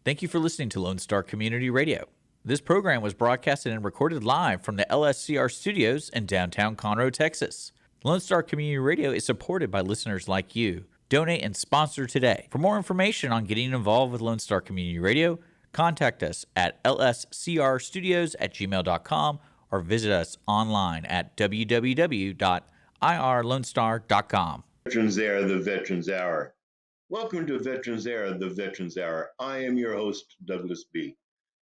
Thank you for listening to Lone Star Community Radio. This program was broadcasted and recorded live from the LSCR studios in downtown Conroe, Texas. Lone Star Community Radio is supported by listeners like you. Donate and sponsor today. For more information on getting involved with Lone Star Community Radio, contact us at lscrstudios@gmail.com or visit us online at www.irlonestar.com. Veterans Era, the Veterans Hour. Welcome to Veterans Era, the Veterans Hour. I am your host, DouglasB.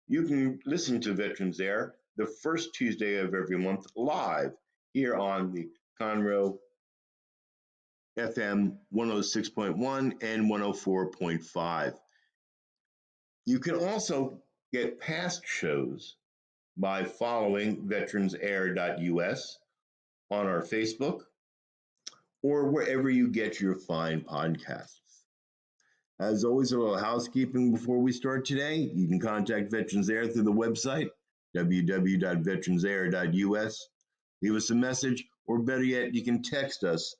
You can listen to Veterans Era the first Tuesday of every month live here on the Conroe FM 106.1 and 104.5. You can also get past shows by following veteransair.us on our Facebook or wherever you get your fine podcasts. As always, a little housekeeping before we start today. You can contact Veterans Air through the website, www.veteransair.us. Leave us a message, or better yet, you can text us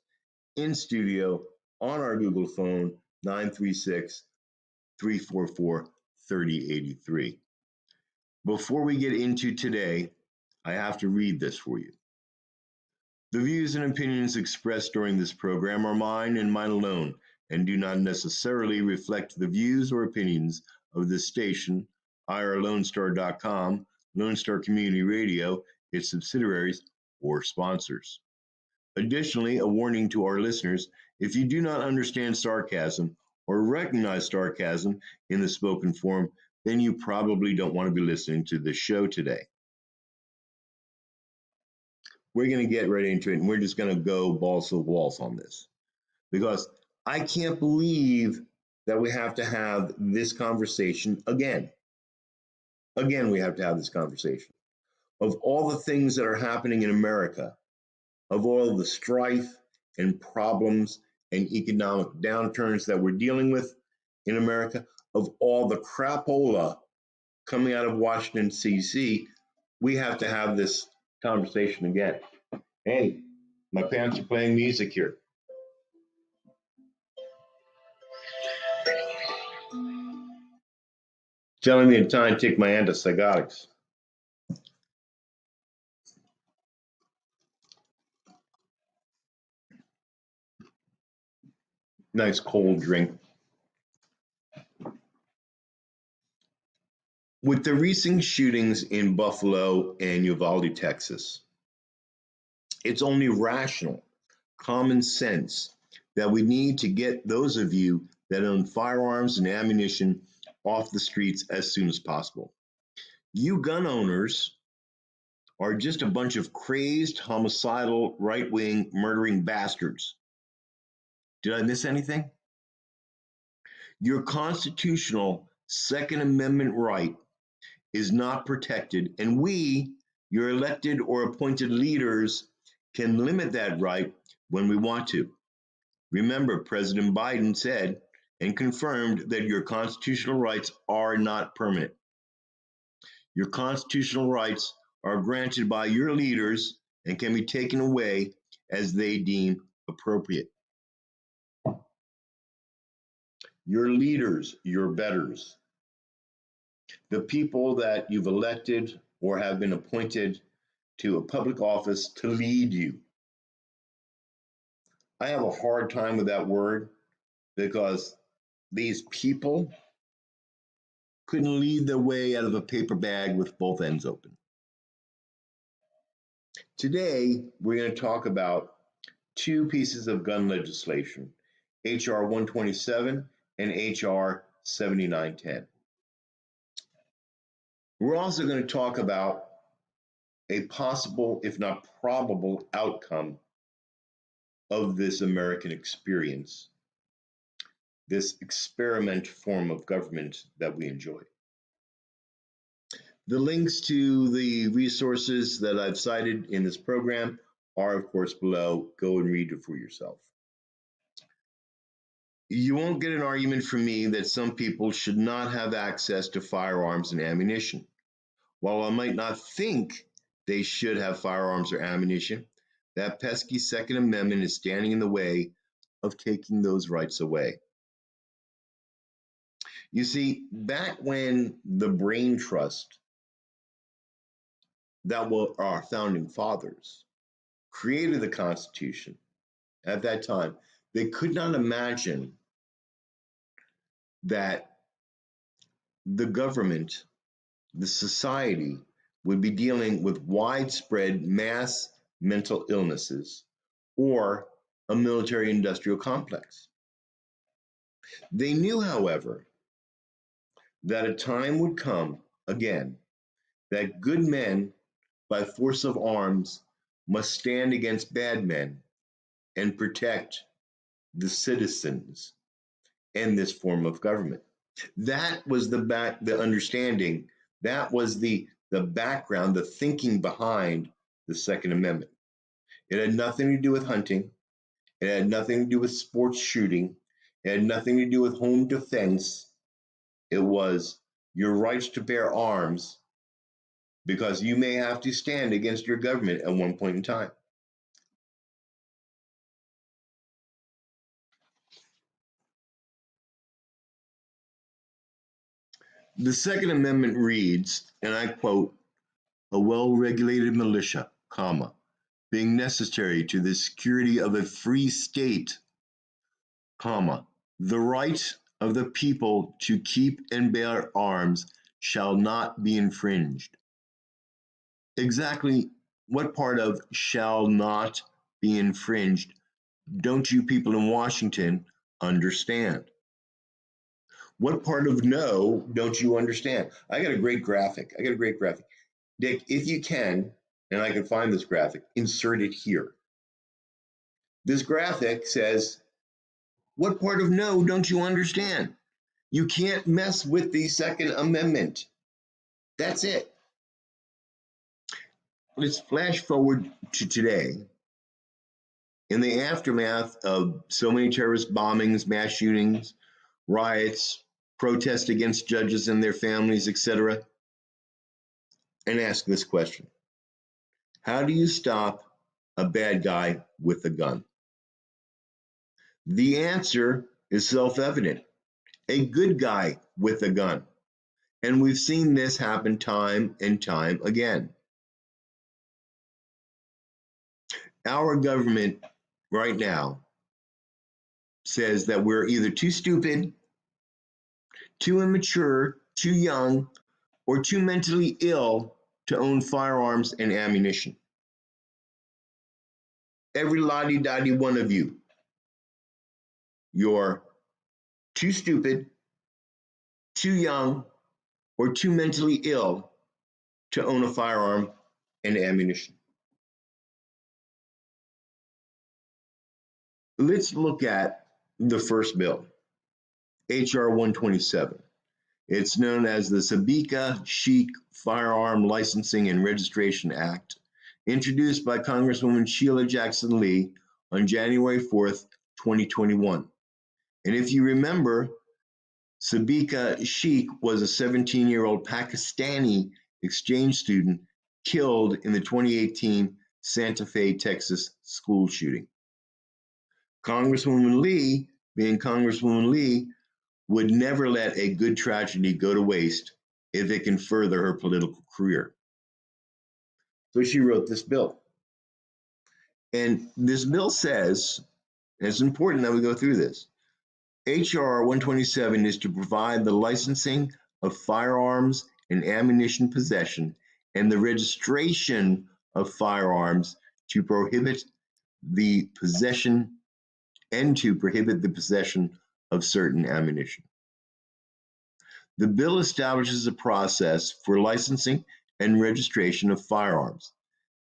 in studio on our Google phone, 936-344-3083. Before we get into today, I have to read this for you. The views and opinions expressed during this program are mine and mine alone, and do not necessarily reflect the views or opinions of this station, IRLoneStar.com, Lone Star Community Radio, its subsidiaries, or sponsors. Additionally, a warning to our listeners, if you do not understand sarcasm or recognize sarcasm in the spoken form, then you probably don't want to be listening to this show today. We're going to get right into it, and we're just going to go balls to the walls on this, because I can't believe that we have to have this conversation again. Again, we have to have this conversation. Of all the things that are happening in America, of all the strife and problems and economic downturns that we're dealing with in America, of all the crapola coming out of Washington, D.C., we have to have this conversation again. Hey, my parents are playing music here. Telling me in time to take my antipsychotics. Nice cold drink. With the recent shootings in Buffalo and Uvalde, Texas, it's only rational, common sense that we need to get those of you that own firearms and ammunition off the streets as soon as possible. You gun owners are just a bunch of crazed, homicidal, right-wing, murdering bastards. Did I miss anything? Your constitutional Second Amendment right is not protected, and we, your elected or appointed leaders, can limit that right when we want to. Remember, President Biden said and confirmed that your constitutional rights are not permanent. Your constitutional rights are granted by your leaders and can be taken away as they deem appropriate. Your leaders, your betters, the people that you've elected or have been appointed to a public office to lead you. I have a hard time with that word because these people couldn't lead their way out of a paper bag with both ends open. Today, we're going to talk about two pieces of gun legislation, H.R. 127 and H.R. 7910. We're also going to talk about a possible, if not probable, outcome of this American experience, this experiment form of government that we enjoy. The links to the resources that I've cited in this program are, of course, below. Go and read it for yourself. You won't get an argument from me that some people should not have access to firearms and ammunition. While I might not think they should have firearms or ammunition, that pesky Second Amendment is standing in the way of taking those rights away. You see, back when the brain trust that were our founding fathers created the Constitution at that time, they could not imagine that the government, the society, would be dealing with widespread mass mental illnesses or a military industrial complex. They knew, however, that a time would come again that good men, by force of arms, must stand against bad men and protect the citizens and this form of government. That was the understanding. That was the background, the thinking behind the Second Amendment. It had nothing to do with hunting. It had nothing to do with sports shooting. It had nothing to do with home defense. It was your rights to bear arms because you may have to stand against your government at one point in time. The Second Amendment reads, and I quote, a well-regulated militia, comma, being necessary to the security of a free state, comma, the right of the people to keep and bear arms shall not be infringed. Exactly what part of shall not be infringed don't you people in Washington understand? What part of no don't you understand? I got a great graphic. Dick, if you can, and I can find this graphic, insert it here. This graphic says, what part of no don't you understand? You can't mess with the Second Amendment. That's it. Let's flash forward to today. In the aftermath of so many terrorist bombings, mass shootings, riots, protests against judges and their families, etc., and ask this question. How do you stop a bad guy with a gun? The answer is self-evident. A good guy with a gun. And we've seen this happen time and time again. Our government right now says that we're either too stupid, too immature, too young, or too mentally ill to own firearms and ammunition. Every lottie-dottie one of you, you're too stupid, too young, or too mentally ill to own a firearm and ammunition. Let's look at the first bill, H.R. 127. It's known as the Sabika Sheikh Firearm Licensing and Registration Act, introduced by Congresswoman Sheila Jackson Lee on January 4th, 2021. And if you remember, Sabika Sheikh was a 17-year-old Pakistani exchange student killed in the 2018 Santa Fe, Texas school shooting. Congresswoman Lee, being Congresswoman Lee, would never let a good tragedy go to waste if it can further her political career. So she wrote this bill. And this bill says, and it's important that we go through this, H.R. 127 is to provide the licensing of firearms and ammunition possession and the registration of firearms to prohibit the possession of certain ammunition. The bill establishes a process for licensing and registration of firearms.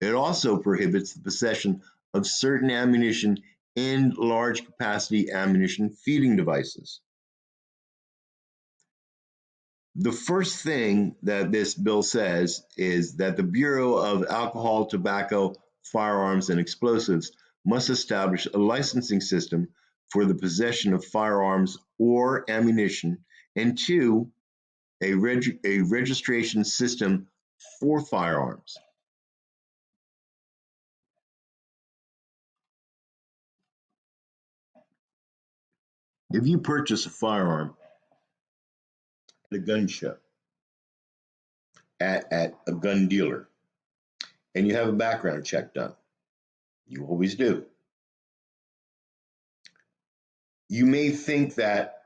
It also prohibits the possession of certain ammunition and large capacity ammunition feeding devices. The first thing that this bill says is that the Bureau of Alcohol, Tobacco, Firearms, and Explosives must establish a licensing system for the possession of firearms or ammunition, and two, a registration system for firearms. If you purchase a firearm, a gun show, at a gun dealer, and you have a background check done, you always do. You may think that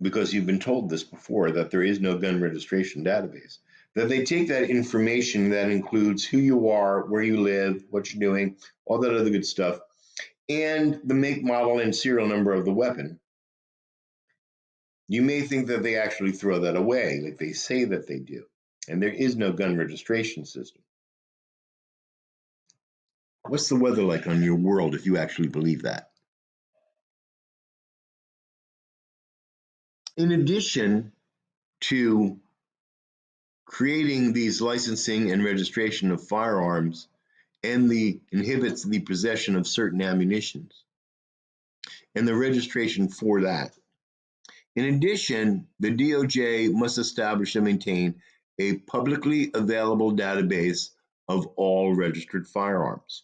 because you've been told this before, that there is no gun registration database, that they take that information that includes who you are, where you live, what you're doing, all that other good stuff, and the make, model, and serial number of the weapon. You may think that they actually throw that away, like they say that they do, and there is no gun registration system. What's the weather like on your world if you actually believe that? In addition to creating these licensing and registration of firearms and inhibits the possession of certain ammunitions and the registration for that. In addition, the DOJ must establish and maintain a publicly available database of all registered firearms.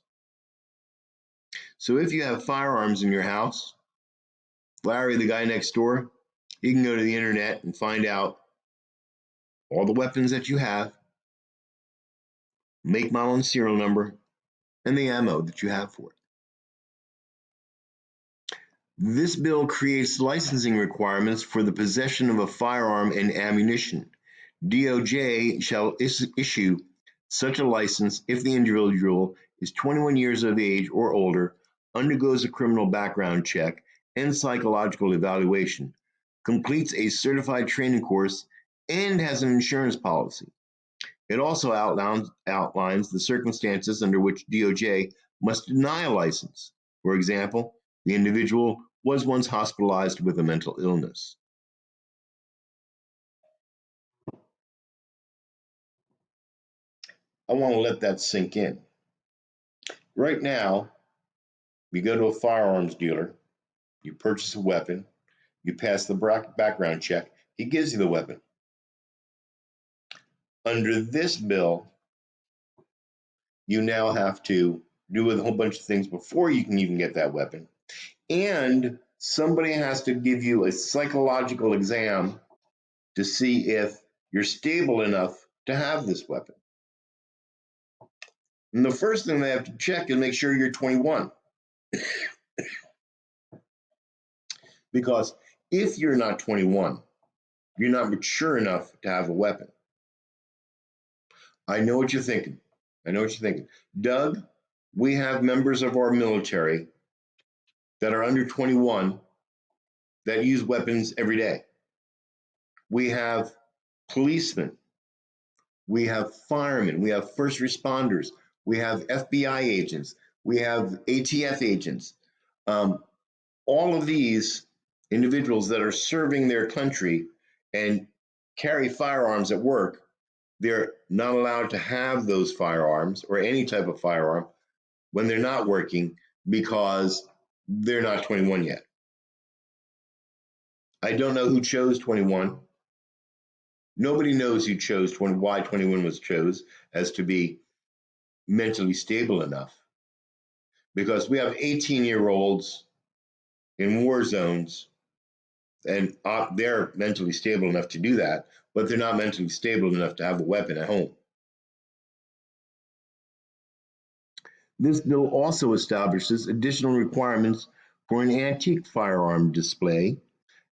So if you have firearms in your house, Larry, the guy next door, he can go to the internet and find out all the weapons that you have, make, model, and serial number, and the ammo that you have for it. This bill creates licensing requirements for the possession of a firearm and ammunition. DOJ shall issue such a license if the individual is 21 years of age or older, undergoes a criminal background check and psychological evaluation, completes a certified training course, and has an insurance policy. It also outlines the circumstances under which DOJ must deny a license. For example, the individual was once hospitalized with a mental illness. I want to let that sink in. Right now, you go to a firearms dealer, you purchase a weapon, you pass the background check, he gives you the weapon. Under this bill, you now have to do a whole bunch of things before you can even get that weapon. And somebody has to give you a psychological exam to see if you're stable enough to have this weapon. And the first thing they have to check is make sure you're 21. Because if you're not 21, you're not mature enough to have a weapon. I know what you're thinking. Doug, we have members of our military that are under 21 that use weapons every day. We have policemen. We have firemen. We have first responders. We have FBI agents. We have ATF agents. All of these individuals that are serving their country and carry firearms at work, they're not allowed to have those firearms or any type of firearm when they're not working because they're not 21 yet. I don't know who chose 21. Nobody knows who chose 20, why 21 was chose as to be mentally stable enough. Because we have 18-year-olds in war zones, and they're mentally stable enough to do that, but they're not mentally stable enough to have a weapon at home. This bill also establishes additional requirements for an antique firearm display,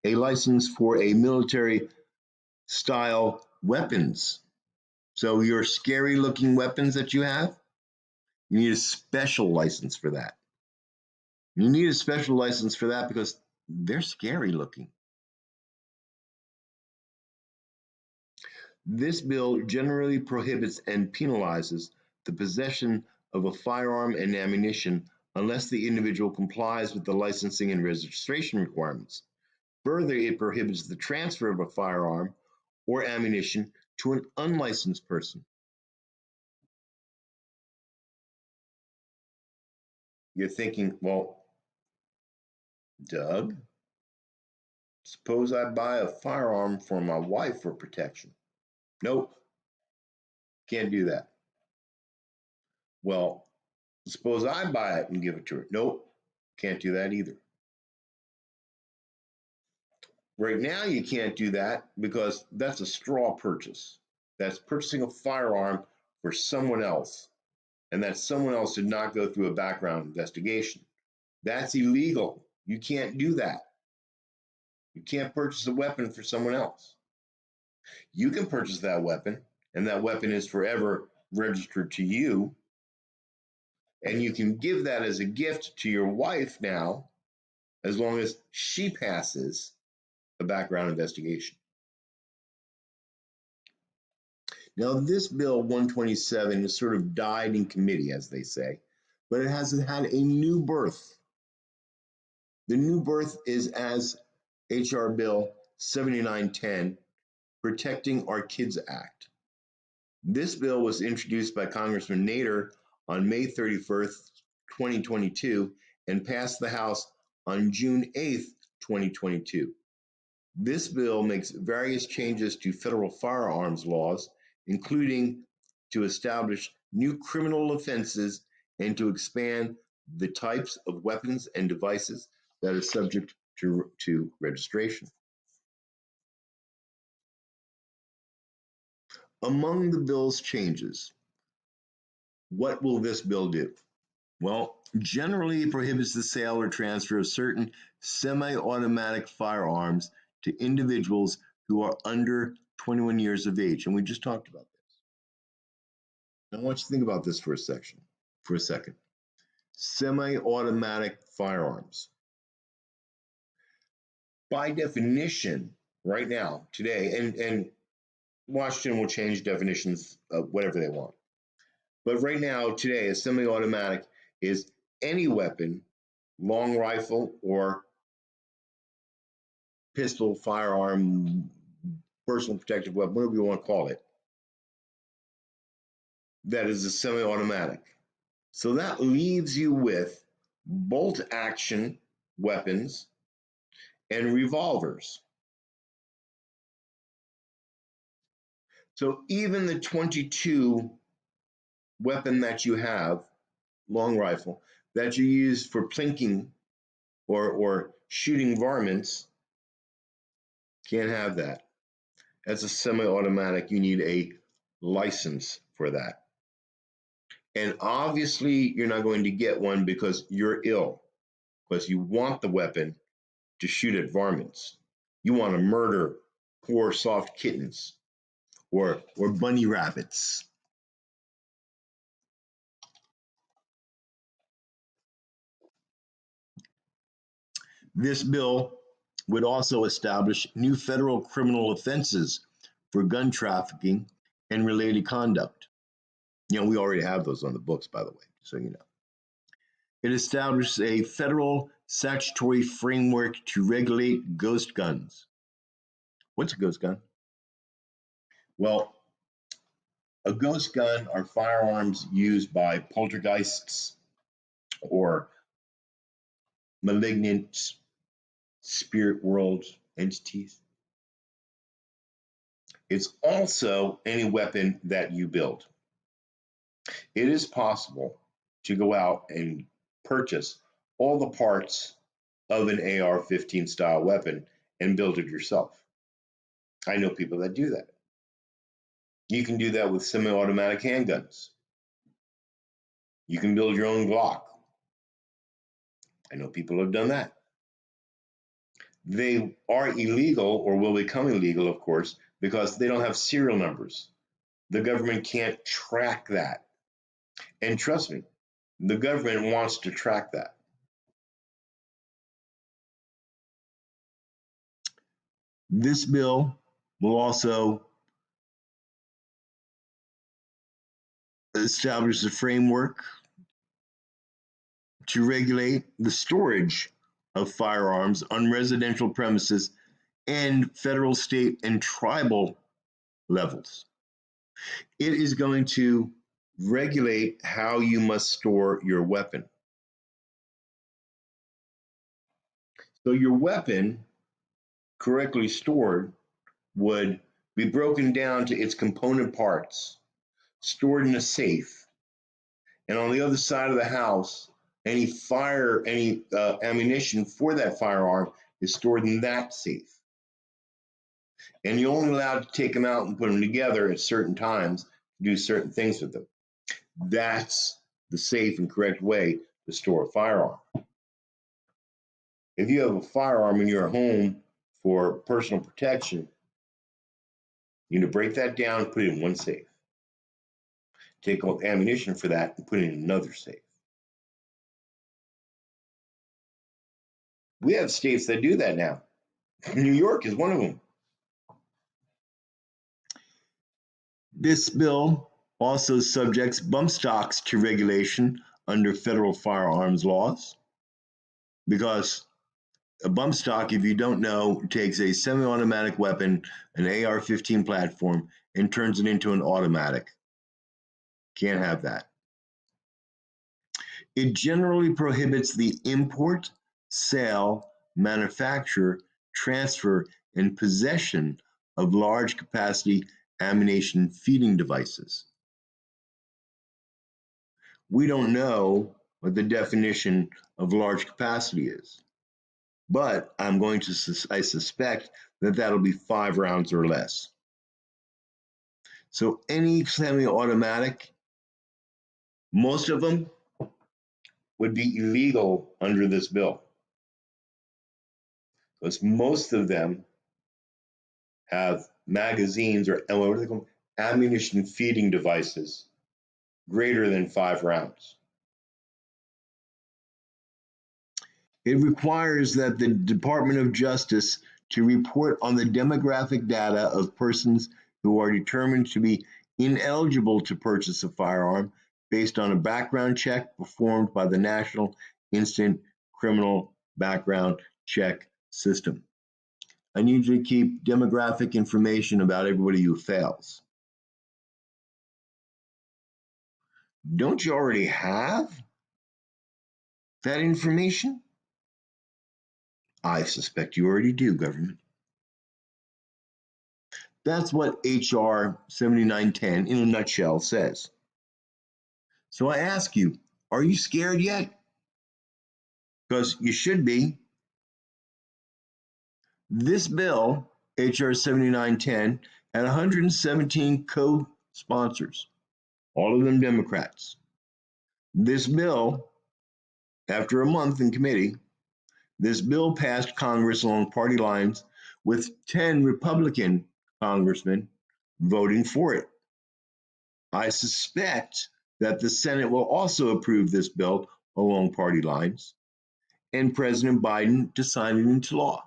a license for a military-style weapons. So your scary-looking weapons that you have, you need a special license for that. You need a special license for that because they're scary looking. This bill generally prohibits and penalizes the possession of a firearm and ammunition unless the individual complies with the licensing and registration requirements. Further, it prohibits the transfer of a firearm or ammunition to an unlicensed person. You're thinking, well, Doug, suppose I buy a firearm for my wife for protection. Nope, can't do that. Well, suppose I buy it and give it to her. Nope, can't do that either. Right now, you can't do that because that's a straw purchase. That's purchasing a firearm for someone else, and that someone else did not go through a background investigation. That's illegal. You can't do that. You can't purchase a weapon for someone else. You can purchase that weapon, and that weapon is forever registered to you, and you can give that as a gift to your wife now, as long as she passes a background investigation. Now, this bill 127 has sort of died in committee, as they say, but it has had a new birth. The new birth is as H.R. Bill 7910, Protecting Our Kids Act. This bill was introduced by Congressman Nader on May 31st, 2022, and passed the House on June 8th, 2022. This bill makes various changes to federal firearms laws, including to establish new criminal offenses and to expand the types of weapons and devices that are subject to registration. Among the bill's changes, what will this bill do? Well, generally it prohibits the sale or transfer of certain semi-automatic firearms to individuals who are under 21 years of age, and we just talked about this. Now, I want you to think about this for a second. Semi-automatic firearms. By definition, right now, today, and Washington will change definitions of whatever they want. But right now, today, a semi-automatic is any weapon, long rifle or pistol, firearm, personal protective weapon, whatever you want to call it, that is a semi-automatic. So that leaves you with bolt action weapons and revolvers. So even the .22 weapon that you have, long rifle, that you use for plinking or shooting varmints, can't have that. As a semi-automatic, you need a license for that. And obviously, you're not going to get one because you're ill, because you want the weapon to shoot at varmints. You want to murder poor soft kittens or bunny rabbits. This bill would also establish new federal criminal offenses for gun trafficking and related conduct. We already have those on the books, by the way, so you know. It establishes a federal statutory framework to regulate ghost guns. What's a ghost gun? Well, a ghost gun are firearms used by poltergeists or malignant spirit world entities. It's also any weapon that you build. It is possible to go out and purchase all the parts of an AR-15 style weapon and build it yourself. I know people that do that. You can do that with semi-automatic handguns. You can build your own Glock. I know people have done that. They are illegal or will become illegal, of course, because they don't have serial numbers. The government can't track that. And trust me, the government wants to track that. This bill will also establish a framework to regulate the storage of firearms on residential premises and federal, state, and tribal levels. It is going to regulate how you must store your weapon. So your weapon, correctly stored, would be broken down to its component parts, stored in a safe, and on the other side of the house, any ammunition for that firearm is stored in that safe. And you're only allowed to take them out and put them together at certain times, do certain things with them. That's the safe and correct way to store a firearm. If you have a firearm in your home for personal protection, you need to break that down and put it in one safe. Take all ammunition for that and put it in another safe. We have states that do that now. New York is one of them. This bill also subjects bump stocks to regulation under federal firearms laws, because a bump stock, if you don't know, takes a semi-automatic weapon, an AR-15 platform, and turns it into an automatic. Can't have that. It generally prohibits the import, sale, manufacture, transfer, and possession of large capacity ammunition feeding devices. We don't know what the definition of large capacity is, but I suspect that that'll be 5 rounds or less. So any semi-automatic, most of them would be illegal under this bill, because most of them have magazines, or what do they call them? Ammunition feeding devices greater than 5 rounds. It requires that the Department of Justice to report on the demographic data of persons who are determined to be ineligible to purchase a firearm based on a background check performed by the National Instant Criminal Background Check System. I need you to keep demographic information about everybody who fails. Don't you already have that information? I suspect you already do, government. That's what HR 7910 in a nutshell says. So I ask you, are you scared yet? Because you should be. This bill, HR 7910, had 117 co-sponsors, all of them Democrats. This bill, after a month in committee, this bill passed Congress along party lines, with 10 Republican congressmen voting for it. I suspect that the Senate will also approve this bill along party lines, and President Biden to sign it into law.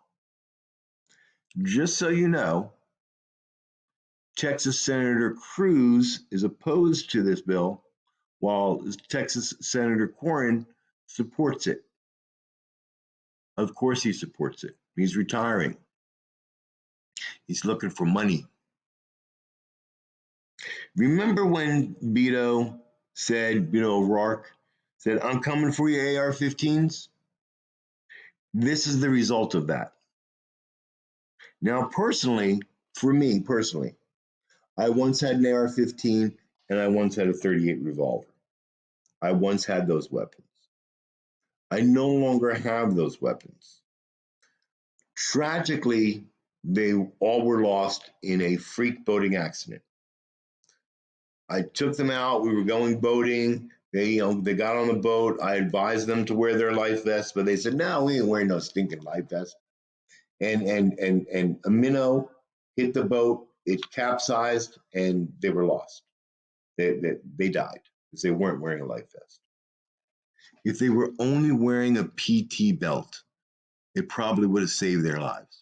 Just so you know, Texas Senator Cruz is opposed to this bill, while Texas Senator Cornyn supports it. Of course he supports it. He's retiring. He's looking for money. Remember when Beto said, O'Rourke said, "I'm coming for your AR-15s"? This is the result of that. Now, personally, for me personally, I once had an AR-15 and I once had a .38 revolver. I once had those weapons. I no longer have those weapons. Tragically, they all were lost in a freak boating accident. I took them out. We were going boating. They got on the boat. I advised them to wear their life vests, but they said, "No, we ain't wearing no stinking life vest." And a minnow hit the boat. It capsized, and they were lost. They died because they weren't wearing a life vest. If they were only wearing a PT belt, it probably would have saved their lives.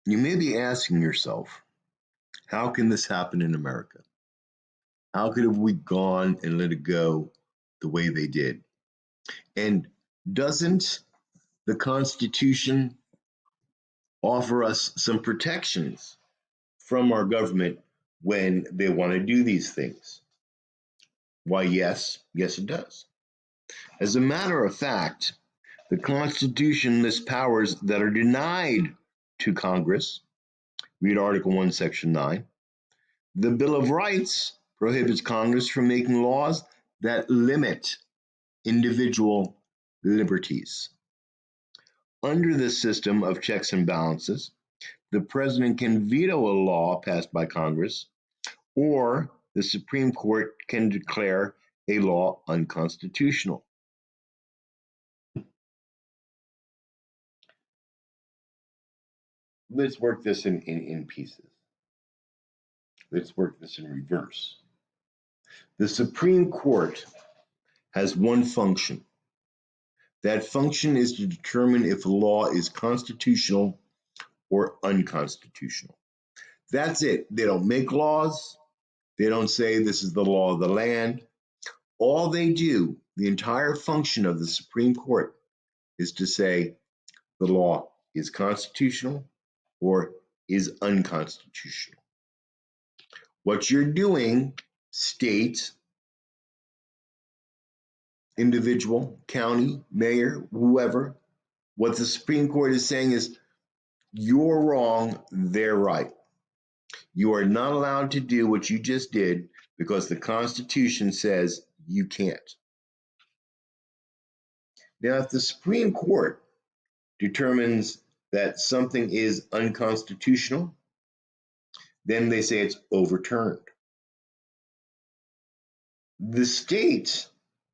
You may be asking yourself, how can this happen in America? How could have we gone and let it go the way they did? And doesn't the Constitution offer us some protections from our government when they want to do these things? Why, yes, it does. As a matter of fact, the Constitution lists powers that are denied to Congress. Read Article 1, Section 9. The Bill of Rights prohibits Congress from making laws that limit individual liberties. Under this system of checks and balances, the president can veto a law passed by Congress, or the Supreme Court can declare a law unconstitutional. Let's work this in pieces. Let's work this in reverse. The Supreme Court has one function. That function is to determine if a law is constitutional or unconstitutional. That's it. They don't make laws. They don't say this is the law of the land. All they do, the entire function of the Supreme Court, is to say the law is constitutional or is unconstitutional. What you're doing, state, individual, county, mayor, whoever, what the Supreme Court is saying is you're wrong, they're right. You are not allowed to do what you just did because the Constitution says you can't. Now, if the Supreme Court determines that something is unconstitutional, then they say it's overturned. The state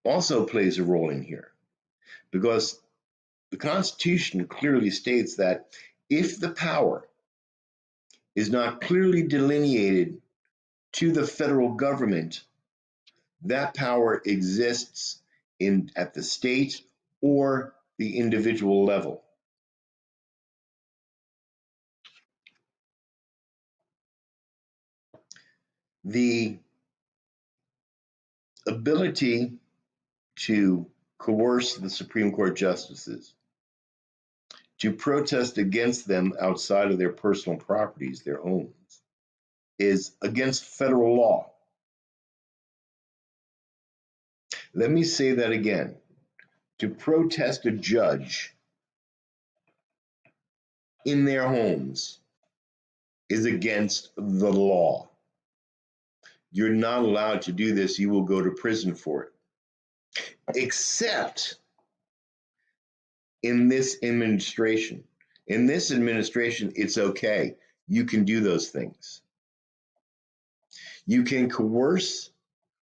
also plays a role in here because the Constitution clearly states that if the power is not clearly delineated to the federal government, that power exists at the state or the individual level. The ability to coerce the Supreme Court justices, to protest against them outside of their personal properties, their homes, is against federal law. Let me say that again. To protest a judge in their homes is against the law. You're not allowed to do this. You will go to prison for it. Except in this administration. In this administration, it's okay. You can do those things. You can coerce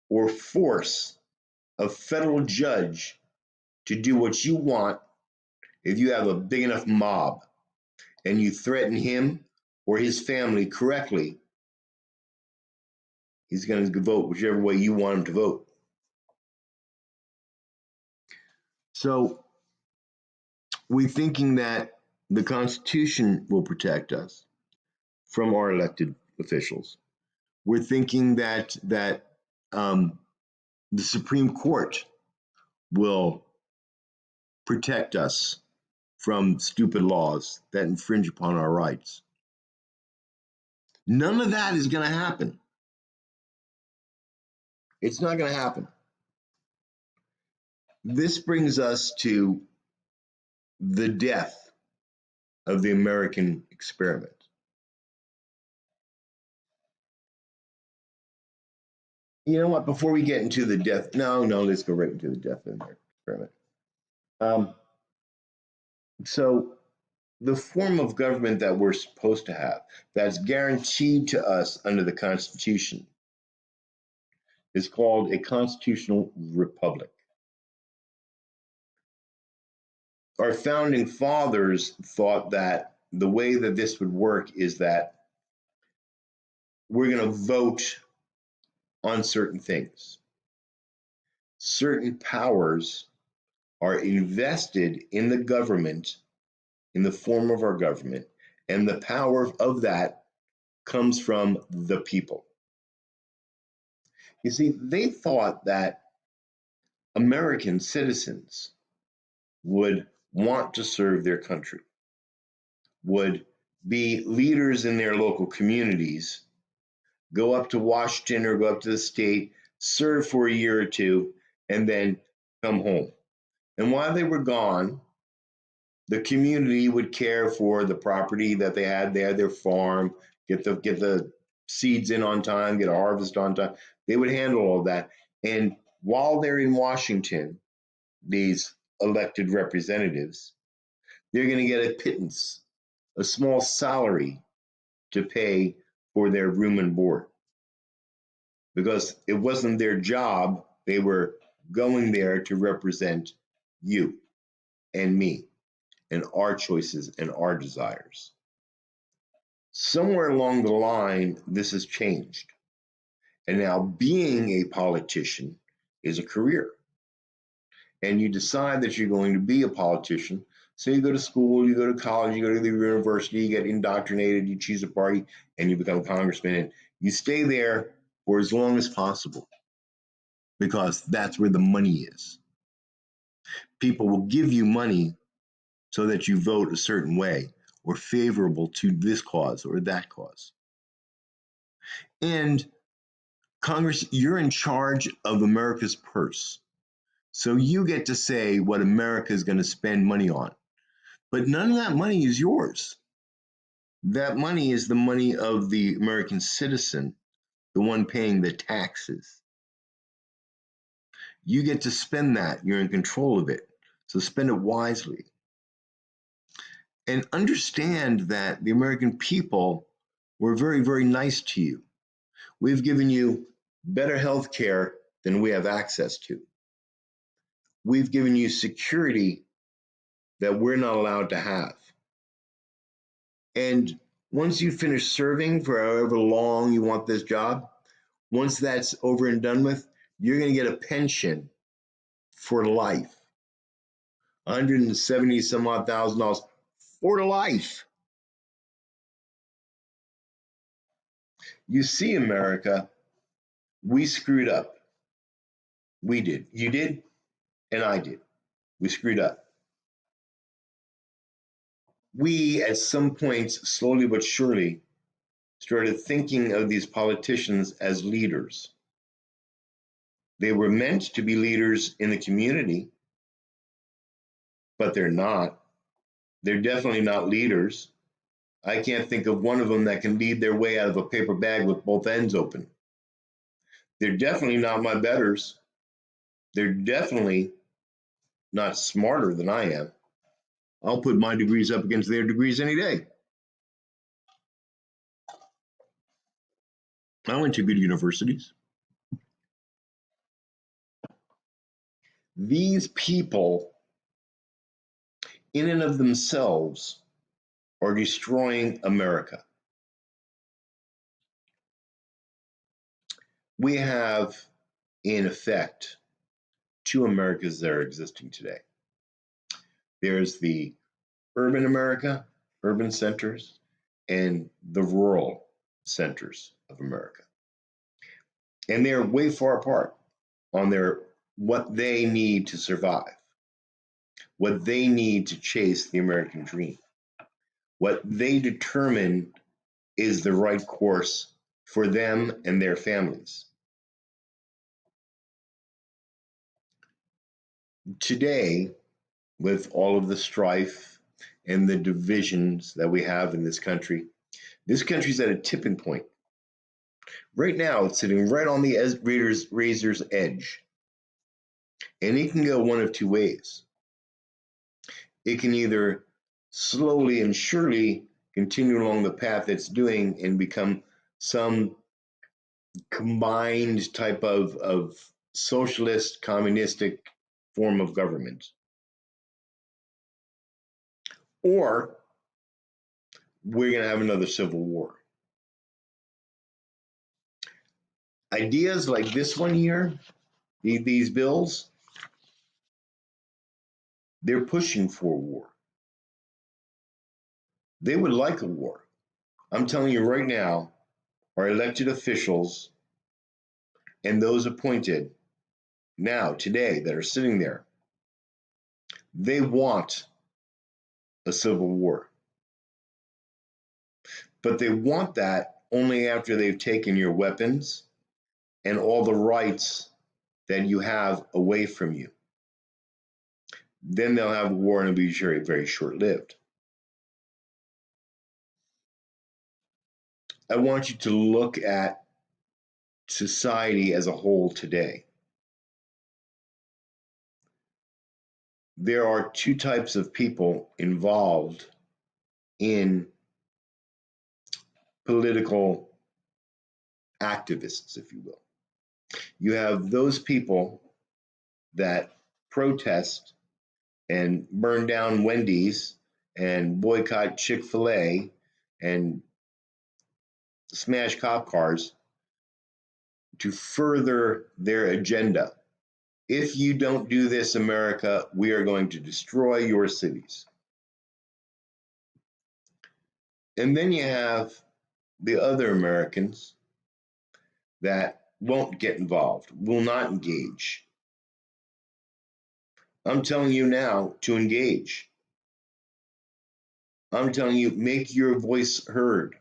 or force a federal judge to do what you want if you have a big enough mob and you threaten him or his family correctly. He's going to vote whichever way you want him to vote. So we're thinking that the Constitution will protect us from our elected officials. We're thinking that the Supreme Court will protect us from stupid laws that infringe upon our rights. None of that is going to happen. It's not going to happen. This brings us to the death of the American experiment. You know what? Before we get into the death, no, let's go right into the death of the American experiment. So the form of government that we're supposed to have, that's guaranteed to us under the Constitution, is called a constitutional republic. Our founding fathers thought that the way that this would work is that we're going to vote on certain things. Certain powers are invested in the government, in the form of our government, and the power of that comes from the people. You see, they thought that American citizens would want to serve their country, would be leaders in their local communities, go up to Washington or go up to the state, serve for a year or two, and then come home. And while they were gone, the community would care for the property that they had. They had their farm, get the seeds in on time, get a harvest on time. They would handle all that. And while they're in Washington, these elected representatives, they're going to get a pittance, a small salary to pay for their room and board because it wasn't their job. They were going there to represent you and me and our choices and our desires. Somewhere along the line, this has changed. And now being a politician is a career. And you decide that you're going to be a politician. So you go to school, you go to college, you go to the university, you get indoctrinated, you choose a party, and you become a congressman. And you stay there for as long as possible because that's where the money is. People will give you money so that you vote a certain way or favorable to this cause or that cause. And Congress, you're in charge of America's purse. So you get to say what America is going to spend money on. But none of that money is yours. That money is the money of the American citizen, the one paying the taxes. You get to spend that. You're in control of it. So spend it wisely. And understand that the American people were very, very nice to you. We've given you better health care than we have access to. We've given you security that we're not allowed to have. And once you finish serving for however long you want this job, once that's over and done with, you're going to get a pension for life. $170 some odd thousand for life. You see, America, we screwed up. We did. You did, and I did. We screwed up. We, at some points, slowly but surely, started thinking of these politicians as leaders. They were meant to be leaders in the community, but they're not. They're definitely not leaders. I can't think of one of them that can lead their way out of a paper bag with both ends open. They're definitely not my betters. They're definitely not smarter than I am. I'll put my degrees up against their degrees any day. I went to good universities. These people, in and of themselves, are destroying America. We have, in effect, two Americas that are existing today. There's the urban America, urban centers, and the rural centers of America. And they're way far apart on what they need to survive, what they need to chase the American dream, what they determine is the right course for them and their families. Today, with all of the strife and the divisions that we have in this country's at a tipping point. Right now, it's sitting right on the razor's edge. And it can go one of two ways. It can either slowly and surely continue along the path it's doing and become some combined type of socialist, communistic form of government. Or we're going to have another civil war. Ideas like this one here, these bills, they're pushing for war. They would like a war. I'm telling you right now, our elected officials and those appointed now, today, that are sitting there, they want a civil war. But they want that only after they've taken your weapons and all the rights that you have away from you. Then they'll have a war and it'll be very, very short-lived. I want you to look at society as a whole today. There are two types of people involved in political activists, if you will. You have those people that protest and burn down Wendy's and boycott Chick-fil-A and smash cop cars to further their agenda. If you don't do this, America, we are going to destroy your cities. And then you have the other Americans that won't get involved, will not engage. I'm telling you now to engage. I'm telling you, make your voice heard.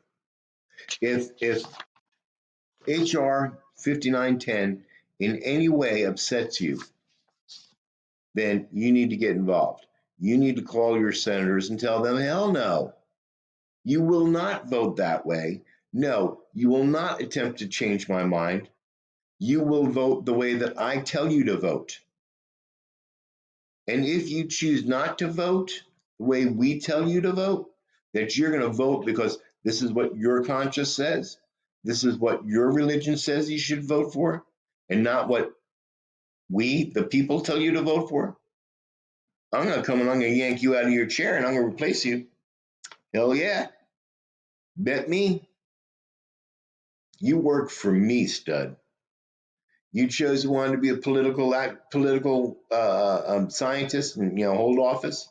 If HR 5910 in any way upsets you, then you need to get involved. You need to call your senators and tell them, hell no, you will not vote that way. No, you will not attempt to change my mind. You will vote the way that I tell you to vote. And if you choose not to vote the way we tell you to vote, that you're going to vote because this is what your conscience says, this is what your religion says you should vote for, and not what we, the people, tell you to vote for, I'm going to come and I'm going to yank you out of your chair and I'm going to replace you. Hell yeah. Bet me. You work for me, stud. You chose you wanted to be a political scientist and hold office.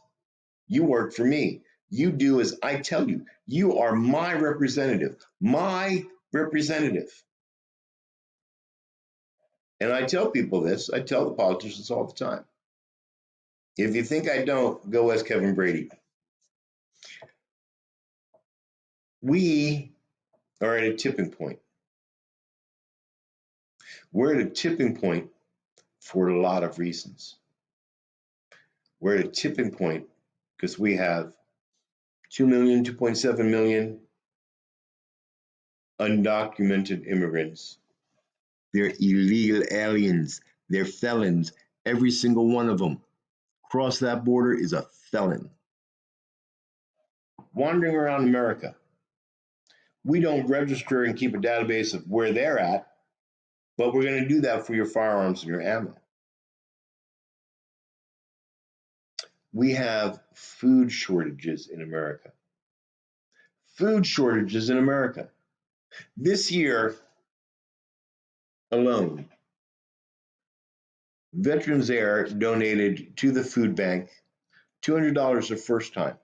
You work for me. You do as I tell you. You are my representative. My representative. And I tell people this. I tell the politicians all the time. If you think I don't, go ask Kevin Brady. We are at a tipping point. We're at a tipping point for a lot of reasons. We're at a tipping point because we have 2 million, 2.7 million undocumented immigrants. They're illegal aliens. They're felons. Every single one of them. Cross that border is a felon. Wandering around America. We don't register and keep a database of where they're at, but we're going to do that for your firearms and your ammo. We have food shortages in America. Food shortages in America. This year alone, Veterans Air donated to the food bank $200 the first time.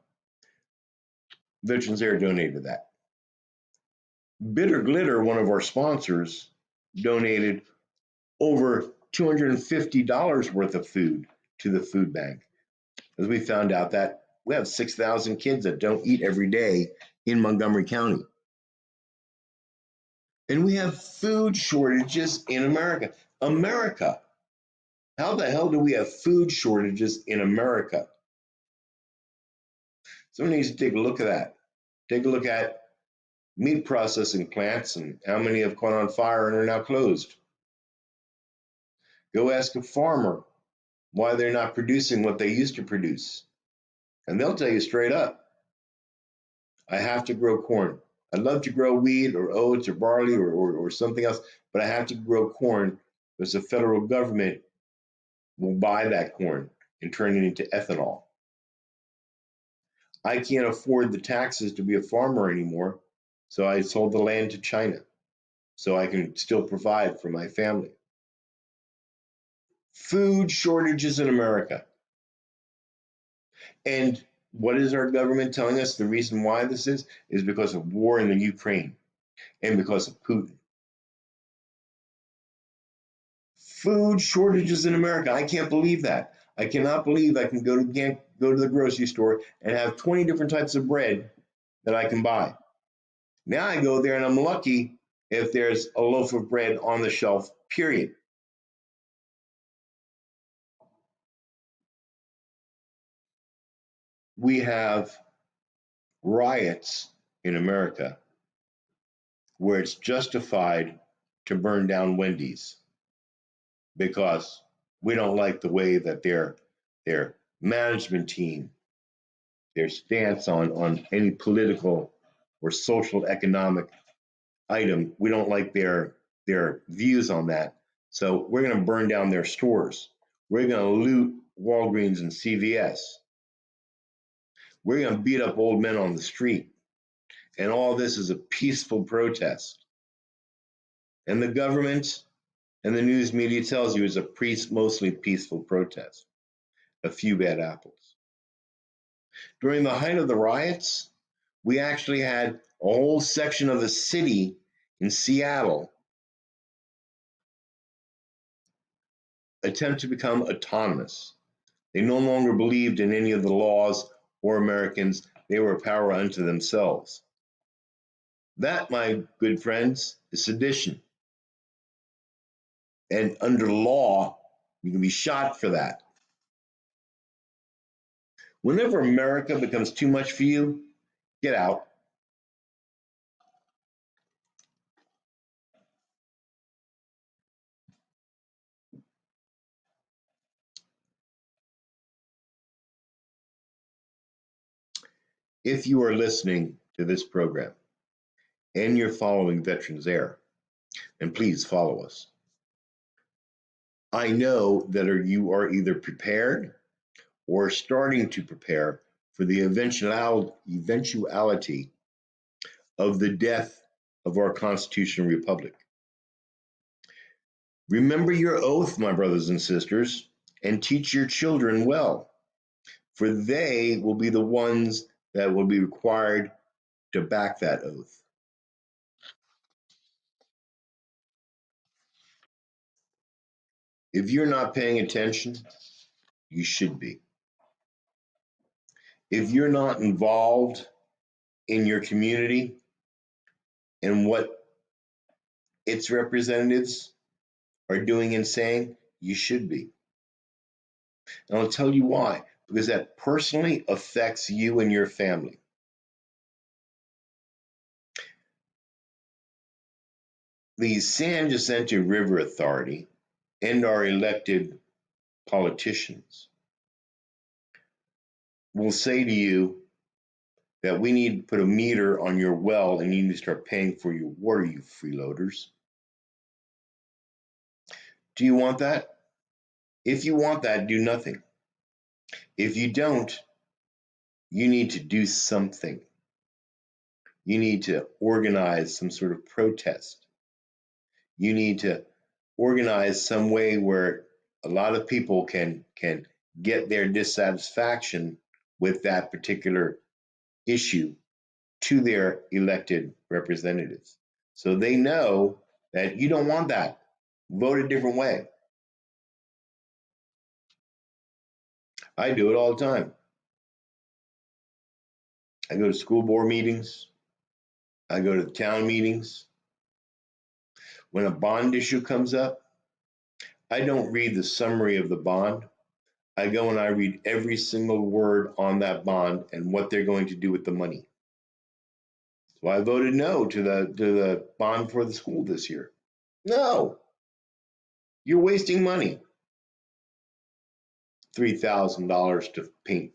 Veterans Air donated that. Bitter Glitter, one of our sponsors, donated over $250 worth of food to the food bank. As we found out that we have 6,000 kids that don't eat every day in Montgomery County. And we have food shortages in America. America. How the hell do we have food shortages in America? Someone needs to take a look at that. Take a look at meat processing plants and how many have caught on fire and are now closed. Go ask a farmer why they're not producing what they used to produce. And they'll tell you straight up, I have to grow corn. I'd love to grow wheat or oats or barley or something else, but I have to grow corn because the federal government will buy that corn and turn it into ethanol. I can't afford the taxes to be a farmer anymore, so I sold the land to China so I can still provide for my family. Food shortages in America. And what is our government telling us the reason why this is because of war in the Ukraine and because of Putin. Food shortages in America. I can't believe that. I cannot believe I can go to the grocery store and have 20 different types of bread that I can buy. Now I go there and I'm lucky if there's a loaf of bread on the shelf, period. We have riots in America where it's justified to burn down Wendy's because we don't like the way that their management team, their stance on any political or social economic item, we don't like their views on that. So we're going to burn down their stores. We're going to loot Walgreens and CVS. We're going to beat up old men on the street. And all this is a peaceful protest. And the government and the news media tells you it's a mostly peaceful protest. A few bad apples. During the height of the riots, we actually had a whole section of the city in Seattle attempt to become autonomous. They no longer believed in any of the laws or Americans. They were a power unto themselves. That, my good friends, is sedition. And under law, you can be shot for that. Whenever America becomes too much for you, get out. If you are listening to this program and you're following Veterans Air, then please follow us. I know that you are either prepared or starting to prepare for the eventuality of the death of our constitutional republic. Remember your oath, my brothers and sisters, and teach your children well, for they will be the ones that will be required to back that oath. If you're not paying attention, you should be. If you're not involved in your community and what its representatives are doing and saying, you should be. And I'll tell you why, because that personally affects you and your family. The San Jacinto River Authority and our elected politicians will say to you that we need to put a meter on your well and you need to start paying for your water, you freeloaders. Do you want that? If you want that, do nothing. If you don't, you need to do something. You need to organize some sort of protest. You need to organize some way where a lot of people can get their dissatisfaction with that particular issue to their elected representatives. So they know that you don't want that. Vote a different way. I do it all the time. I go to school board meetings. I go to the town meetings. When a bond issue comes up, I don't read the summary of the bond. I go and I read every single word on that bond and what they're going to do with the money. So I voted no to the bond for the school this year. No, you're wasting money. $3,000 to paint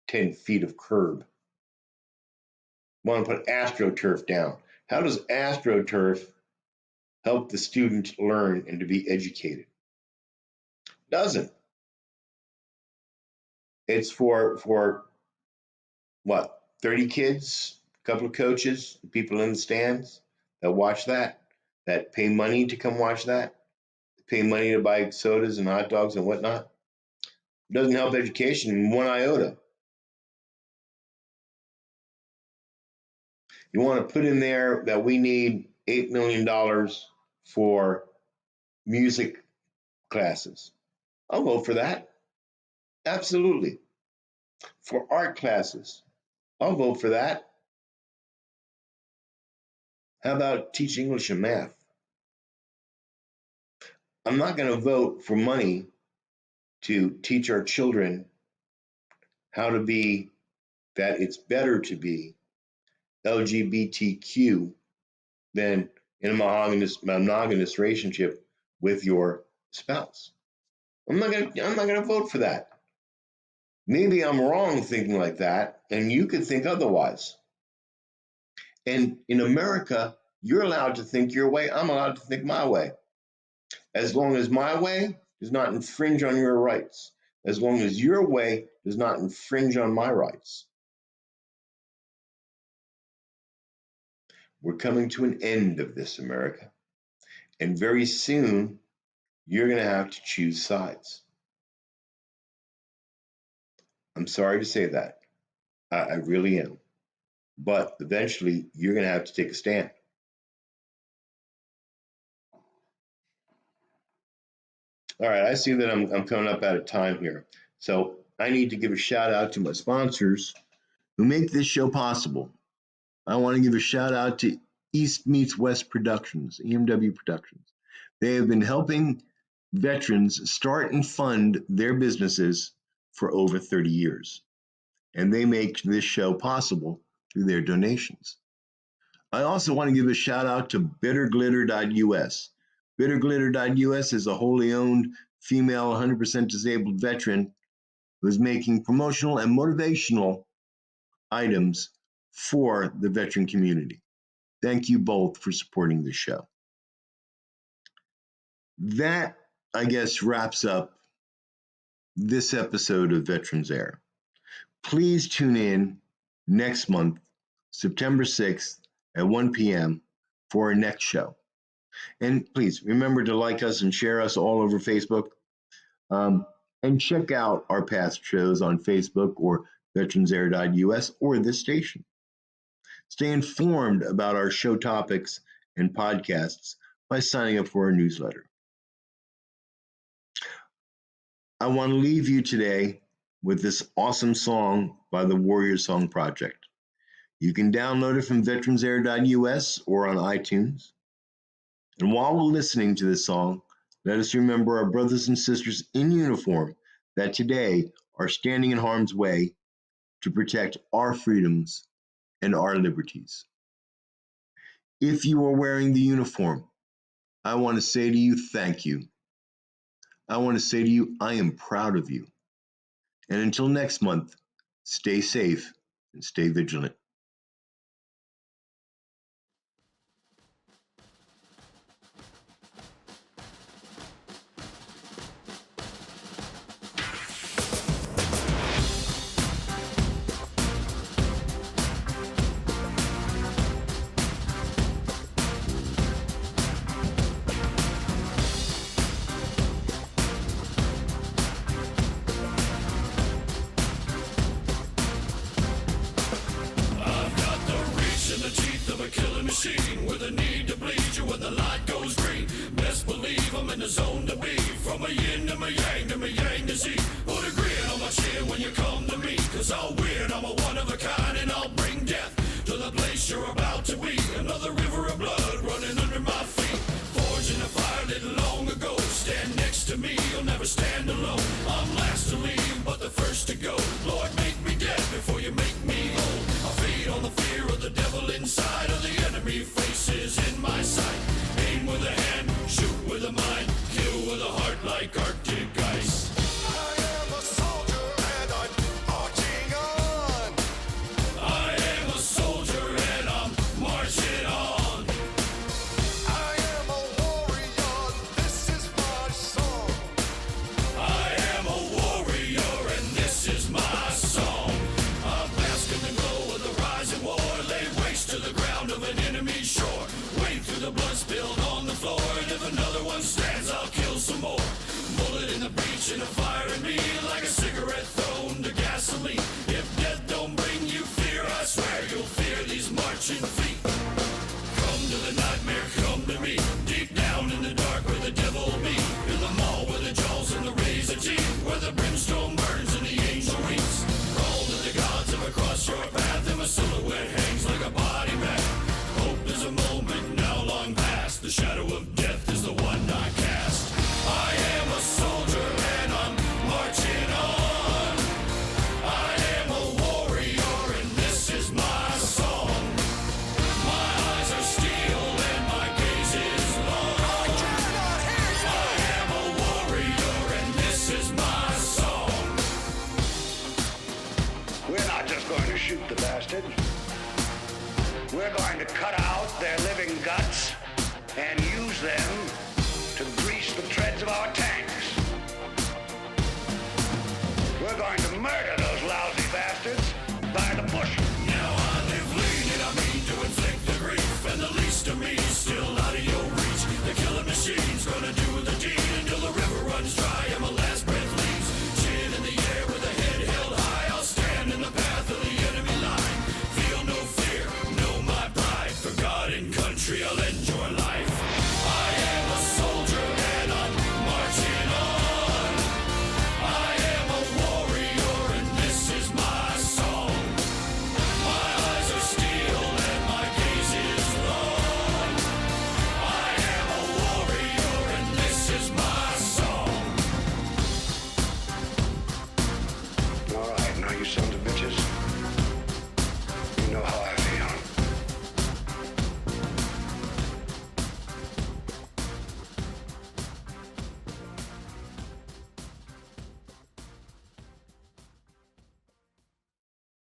10 feet of curb. Want to put AstroTurf down. How does AstroTurf help the student learn and to be educated? Doesn't. It's for what, 30 kids, a couple of coaches, people in the stands that watch that pay money to come watch that, pay money to buy sodas and hot dogs and whatnot. It doesn't help education in one iota. You want to put in there that we need $8 million for music classes. I'll vote for that. Absolutely. For art classes, I'll vote for that. How about teach English and math? I'm not going to vote for money to teach our children how to be, that it's better to be LGBTQ than in a monogamous relationship with your spouse. I'm not gonna vote for that. Maybe I'm wrong thinking like that, and you could think otherwise. And in America, you're allowed to think your way. I'm allowed to think my way. As long as my way does not infringe on your rights. As long as your way does not infringe on my rights. We're coming to an end of this, America. And very soon, you're going to have to choose sides. I'm sorry to say that. I really am. But eventually, you're going to have to take a stand. All right, I see that I'm coming up out of time here. So I need to give a shout out to my sponsors who make this show possible. I want to give a shout out to East Meets West Productions, EMW Productions. They have been helping veterans start and fund their businesses for over 30 years. And they make this show possible through their donations. I also want to give a shout out to bitterglitter.us. Bitterglitter.us is a wholly owned female 100% disabled veteran who is making promotional and motivational items for the veteran community. Thank you both for supporting this show. That, I guess, wraps up this episode of Veterans Air. Please tune in next month, September 6th at 1 p.m. for our next show. And please remember to like us and share us all over Facebook. And check out our past shows on Facebook or veteransair.us or this station. Stay informed about our show topics and podcasts by signing up for our newsletter. I want to leave you today with this awesome song by the Warrior Song Project. You can download it from veteransair.us or on iTunes. And while we're listening to this song, let us remember our brothers and sisters in uniform that today are standing in harm's way to protect our freedoms and our liberties. If you are wearing the uniform, I want to say to you, thank you. I want to say to you, I am proud of you. And until next month, stay safe and stay vigilant. With a need to bleed you when the light goes green. Best believe I'm in the zone to be. From a yin to my yang to Z. Put a grin on my chin when you come to me. Cause I'll win, I'm a one of a kind. And I'll bring death to the place you're about to be. Another river of blood running under my feet. Forged in a fire lit long ago. Stand next to me, you'll never stand alone. I'm last to leave, but the first to go. Lord, make me dead before you make me whole. I feed on the fear of the devil inside of the enemy faces in my sight. Aim with a hand, shoot with a mind, kill with a heart like Arctic ice. I am a soldier and I'm marching on. I am a soldier and I'm marching on. I am a warrior, this is my song. I am a warrior to shoot the bastard. We're going to cut out their living guts and use them to grease the treads of our tanks. We're going to murder those lousy bastards by the bushel. Now I live lean and I mean to inflict the grief, and the least of me is still out of your reach. The killing machine's gonna do the deed until the river runs dry and my last breath leaves. Chin in the air with a head held high, I'll stand in the path of the enemy line. Feel no fear, know my pride. For God and country I'll enjoy life. I am a soldier and I'm marching on. I am a warrior and this is my song. My eyes are steel and my gaze is long. I am a warrior and this is my song. All right, now you sons of bitches,